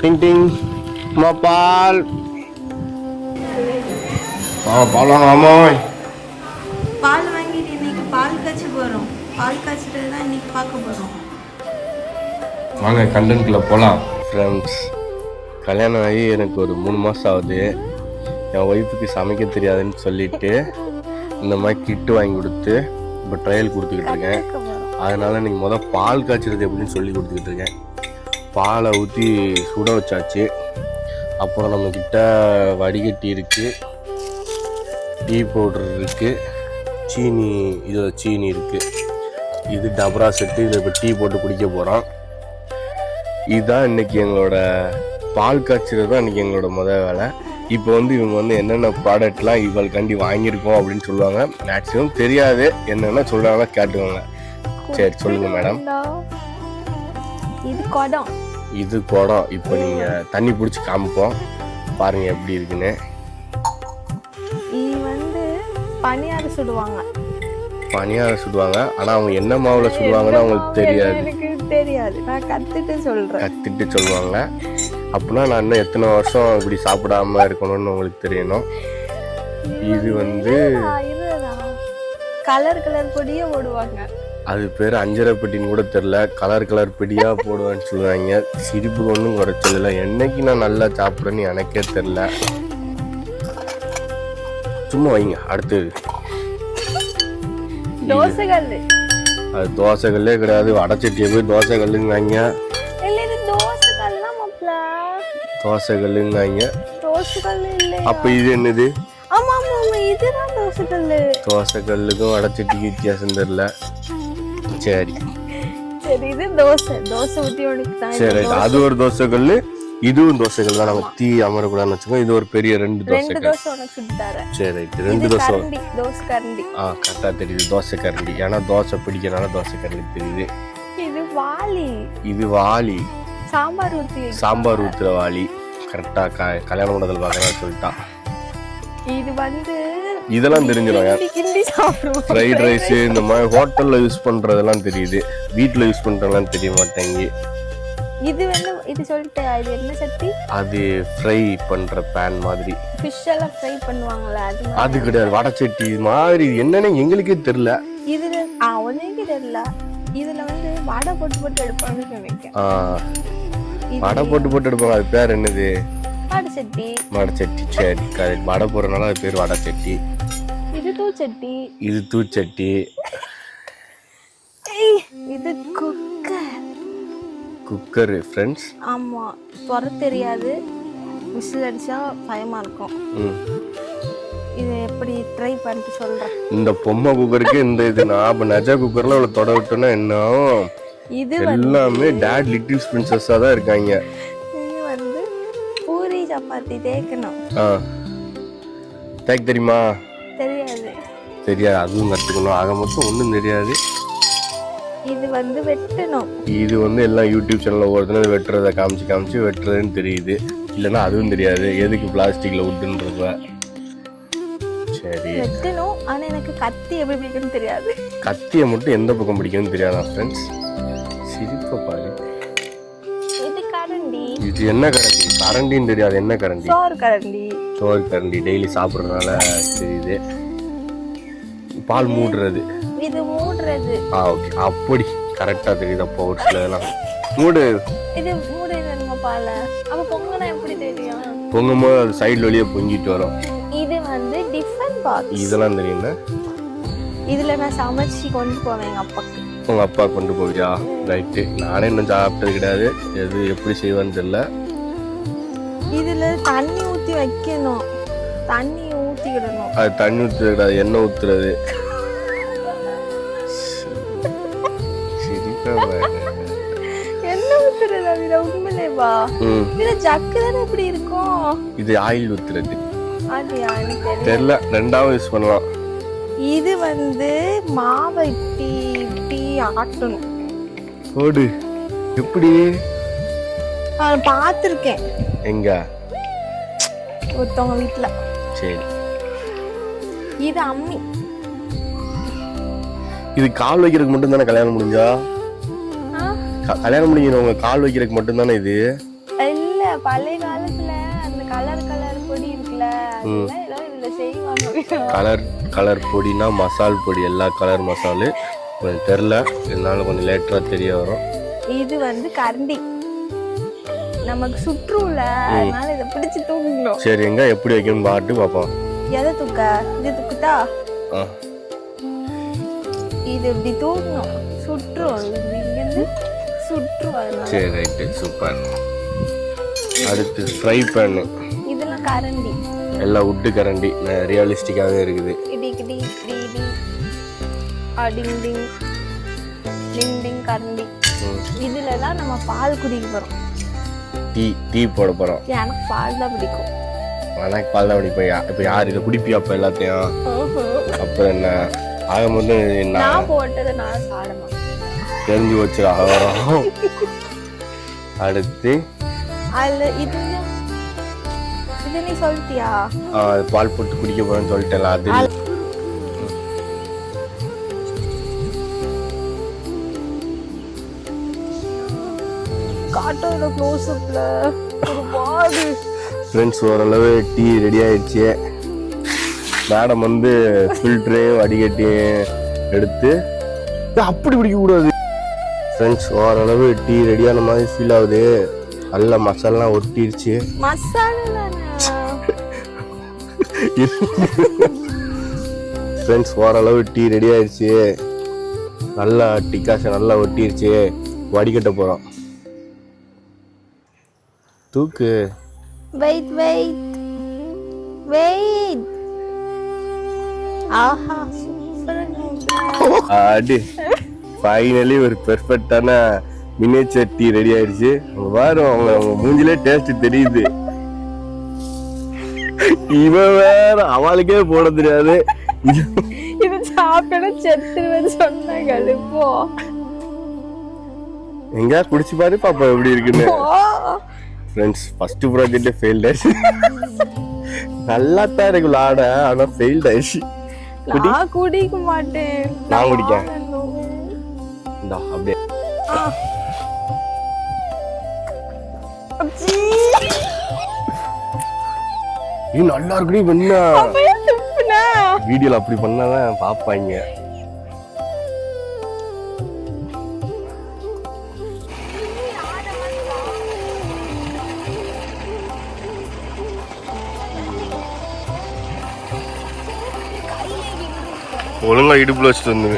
டிங் டிங் அம்மா பால் பால் வாங்காமோய் பால் வாங்கிட்டு இன்னைக்கு பால் காய்ச்ச போகிறோம். பால் காய்ச்சிட்டு தான் இன்னைக்கு பார்க்க போகிறோம். வாங்க கண்டென்ட்ல போகலாம் ஃப்ரெண்ட்ஸ். கல்யாணம் ஆகி எனக்கு ஒரு 3 மாதம் ஆகுது. என் ஒய்ஃபுக்கு சமைக்க தெரியாதுன்னு சொல்லிட்டு இந்த மாதிரி கிட்டு வாங்கி கொடுத்து இப்போ ட்ரையல் கொடுத்துக்கிட்டு இருக்கேன். அதனால இன்னைக்கு பால் காய்ச்சறது எப்படின்னு சொல்லி கொடுத்துக்கிட்டு இருக்கேன். பாலை ஊற்றி சுட வச்சாச்சு. அப்புறம் நம்மக்கிட்ட வடிகட்டி இருக்குது, டீ பவுடர் இருக்குது, சீனி இருக்குது. இது டபரா செட்டு. இதை இப்போ டீ போட்டு குடிக்க போகிறோம். இதுதான் இன்றைக்கி எங்களோட பால் காய்ச்சறது தான் இன்றைக்கி எங்களோட வேலை. இப்போ இவங்க என்னென்ன ப்ராடக்ட்லாம் இவளுக்காண்டி வாங்கியிருக்கோம் அப்படின்னு சொல்லுவாங்க. மேக்ஸிமம் தெரியாது, என்னென்ன சொல்கிறாங்களோ கேட்டுக்கோங்க. சரி சொல்லுங்கள் மேடம். இது குடம். இப்போ நீங்கள் தண்ணி பிடிச்சி காமிப்போம், பாருங்கள் எப்படி இருக்குன்னு. இது பனியாரம் சுடுவாங்க. ஆனால் அவங்க என்ன மாவில் சுடுவாங்கன்னு அவங்களுக்கு தெரியாது. நான் கற்றுட்டு சொல்லுவாங்க. அப்படின்னா நான் இன்னும் எத்தனை வருஷம் இப்படி சாப்பிடாம இருக்கணும்னு உங்களுக்கு தெரியணும். இது கலர் பொடியே ஓடுவாங்க. அது பேர் அஞ்சரை பெட்டின்னு கூட தெரில. கலர் பெட்டியா போடுவேன்னு சொல்லுவாங்க. சிரிப்புக்கு ஒன்றும் குறைச்சல. என்னைக்கு நான் நல்லா சாப்பிட்றேன்னு எனக்கே தெரில. சும்மா வைங்க. அடுத்தது அது தோசைகள்லே கிடையாது. வடச்சட்டியை போய் தோசைகள்லுங்காங்க. அப்ப இது என்னது? தோசைகல்லுக்கும் வடச்சட்டிக்கு வித்தியாசம் தெரியல. சரி சரி, அது ஒரு தோசைகல்லு, இதுவும் தோசைகள் தான். நம்ம தீ அமரக்கூடாதுன்னு வச்சுக்கோங்க. இது ஒரு பெரிய 2 தோசைகள். சரி, 2 தோசை. கரெக்டா தெரியுது, தோசை கரண்டி. ஏன்னா தோசை பிடிக்கிறனால தோசை கரண்டி தெரியுது. இது வாளி, சாம்பார் ஊத்துற வாளி. கரெக்டா கல்யாண மண்டபத்தில் பார்க்கறேன்னு சொல்லிட்டான். இதெல்லாம் தெரிஞ்சிடும். ஃப்ரைட் ரைஸ் இந்த மாதிரி ஹோட்டல்ல யூஸ் பண்றதெல்லாம் தெரியுது. வீட்டுல யூஸ் பண்றதெல்லாம் தெரிய மாட்டேங்க. இது சொல்லிட்டு இது என்ன சட்டி? அது ஃப்ரை பண்ற பேன் மாதிரி. ஃபிஷ் எல்லாம் ஃப்ரை பண்ணுவாங்கல, அது கிடையாது. வடை சட்டி மாதிரி என்னன்னு எங்களுக்கே தெரியல. இதுல அவனுக்கு தெரியல. இதுல வடை போட்டு எடுப்பாங்கன்னு நினைக்கிறேன். வடை போட்டு எடுப்பாங்க. அது பேர் என்னது? வடை சட்டி. சரி கரெக்ட். வடை போடுறதுனால அது பேர் வடை சட்டி. இது தூச்சட்டி. இது குக்கர் ஃப்ரெண்ட்ஸ். ஆமா, தொற தெரியாது. விசில் அடிச்சா பயமா இருக்கும். இது எப்படி ட்ரை பண்ணிட்டு சொல்றேன். இந்த பொம்மை குக்கருக்கு இது நான் நஜா குக்கர்ல அவளை தொட விட்டோன்னா என்ன ஆகும்? இது எல்லாமே டாட் லிட்டில் பிரின்சஸா தான் இருக்காங்க. இது பூரி சப்பாத்தி தேய்க்கணும். தேய்க்க தெரியுமா? தெரியாது. அதுவும் கற்றுக்கணும். ஆக மொத்தம் ஒன்றும் தெரியாது. இது வெட்டணும். இது எல்லாம் யூடியூப் சேனல்ல ஒவ்வொருத்தரும் வெட்டுறதை காமிச்சு வெட்டுறதுன்னு தெரியுது. இல்லைன்னா அதுவும் தெரியாது. எதுக்கு பிளாஸ்டிக்ல விட்டுன்றத. சரி வெட்டணும். ஆனா எனக்கு கத்தி எப்படி பிடிக்கும்னு தெரியாது. கத்தியை மட்டும் எந்த பக்கம் பிடிக்கும்னு தெரியாதா ஃப்ரெண்ட்ஸ்? சிரிப்பை பாரு. இது என்ன கரண்டி? கரண்டின்னு தெரியாது. என்ன கரண்டி? சோறு கரண்டி. டெய்லி சாப்பிட்றதுனால தெரியுது. பால் மூடுறது. இது மூடுறது. ஓகே, அப்படி கரெக்டா தெரியுது. அப்போ ஒரு சிலதெல்லாம் மூடு. இது மூடுறதுங்க பால. அப்ப பொங்கனா எப்படி தெரியும்? பொங்கும்போது அது சைடு வழியா பொங்கிட்டு வரும். இது டிஃபன் பாக்ஸ். இதெல்லாம் தெரியுமா? இதுல நான் சமைச்சு கொண்டு போவேன் எங்க அப்பாக்கு. உங்க அப்பா கொண்டு போவியா? ரைட்டு. நானே இன்னும் சாப்பிட்டது கிடையாது. எது எப்படி செய்வான்னு தெரியல. இதுல தண்ணி ஊத்தி வைக்கணும். தண்ணி ஊத்திக்கிடணும். அது தண்ணி ஊத்துறது கிடையாது, எண்ணெய் ஊத்துறது. என்ன ஊத்துறது? அது உண்மையிலேவா? இதுல ஜக்கு தானே இப்படி இருக்கும். இது ஆயில் ஊத்துறது. அது எனக்கு தெரியல. ரெண்டாவும் யூஸ் பண்ணலாம். இது மாவை டீ ஆட்டணும். ஓடு. எப்படி? நான் பார்த்துருக்கேன். எங்க? ஒருத்தவங்க வீட்டுல. சரி. இது அம்மி. இது கால் வைக்கிறதுக்கு மட்டும் தானே கல்யாணம் முடிஞ்சா? கல்யாணம் முடிஞ்சவங்க கால் வைக்கிறதுக்கு மட்டும் தானே இது? பழைய காலத்துல அந்த கலர் பொடி இருக்குல்ல அதெல்லாம் ஏதோ இதுல செய்வாங்க. கலர் பொடினா மசால் பொடி, எல்லா கலர் மசாலு கொஞ்சம் தெரில, இருந்தாலும் கொஞ்சம் லேட்டராக தெரிய வரும். இது வந்து கரண்டி நமக்கு சுற்றுல, அதனால இதை பிடிச்சு தூக்கணும். சரி, எங்க எப்படி வைக்கணும் பாட்டு பார்ப்போம். எதை தூக்க? இது தூக்குதா? இது இப்படி தூக்கணும், சுற்றும், இங்கிருந்து சுற்றும். சரி, ரைட்டு, சூப்பர். அடுத்து ஃப்ரை பேனு. இதெல்லாம் கரண்டி, எல்லாம் உட்டு கரண்டி, ரியலிஸ்டிக்காகவே இருக்குது. இடி கிடி இடி இடி டிங் டிங் டிங் டிங் கரண்டி. இதுல தான் நம்ம பால் குடிக்க போறோம். டீ போட போறோம். எனக்கு பால் தான் பிடிக்கும். எனக்கு பால் தான் பிடிக்கும். இப்போ யார் இதை குடிப்பியா அப்போ எல்லாத்தையும்? அப்புறம் என்ன ஆகும்போது நான் போட்டதை நான் சாப்பிட மாட்டேன், தெரிஞ்சு வச்சு வரும். அடுத்து அதுல இது நீ சொல்லிட்டியா? பால் போட்டு குடிக்க போறேன்னு சொல்லிட்டேன். அது காட்டோட க்ளோஸ் அப்ல ஒரு பாடு. ஃப்ரெண்ட்ஸ், ஓரளவு டீ ரெடி ஆயிடுச்சு. மேடம் வந்து ஃபில்டரையும் வடிகட்டியும் எடுத்து அப்படி குடிக்கக்கூடாது. ஃப்ரெண்ட்ஸ், ஓரளவு டீ ரெடியான மாதிரி ஃபீல் ஆகுது. நல்ல மசாலாம் ஒட்டிடுச்சு. ஃப்ரெண்ட்ஸ், ஓரளவு டீ ரெடி ஆயிடுச்சு. நல்லா டிகாஷன் நல்லா ஒட்டிடுச்சு. வடிகட்ட போகிறோம். தூக்கு. Wait wait wait. ஆஹா, அடி, ஃபைனலி ஒரு பெர்ஃபெக்டான மினியேச்சர் டீ ரெடி ஆயிடுச்சு. பாரு, அவங்க மூஞ்சிலே டேஸ்ட் தெரியுது. இவன் வேற அவளுக்கே போட தெரியாது. இது சாப்பிட செத்துருவேன்னு சொன்னாங்க. இப்போ எங்க குடிச்சு பாரு பாப்பா எப்படி இருக்குன்னு. ஃப்ரெண்ட்ஸ், ஃபர்ஸ்ட் ப்ராஜெக்டே ஃபெயில்ட் ஆயிடுச்சு. நல்லா தான் இருக்கு விளாட, ஆனா ஃபெயில்ட் ஆயிடுச்சு. நான் குடிக்க மாட்டேன். நான் குடிக்கேன். இந்தா அப்படியே. இது நல்லா இருக்குடி. பண்ணா வீடியோல அப்படி பண்ணாதான் பாப்பாங்க. ஒழுங்கா இடுப்புல வச்சுட்டு வந்து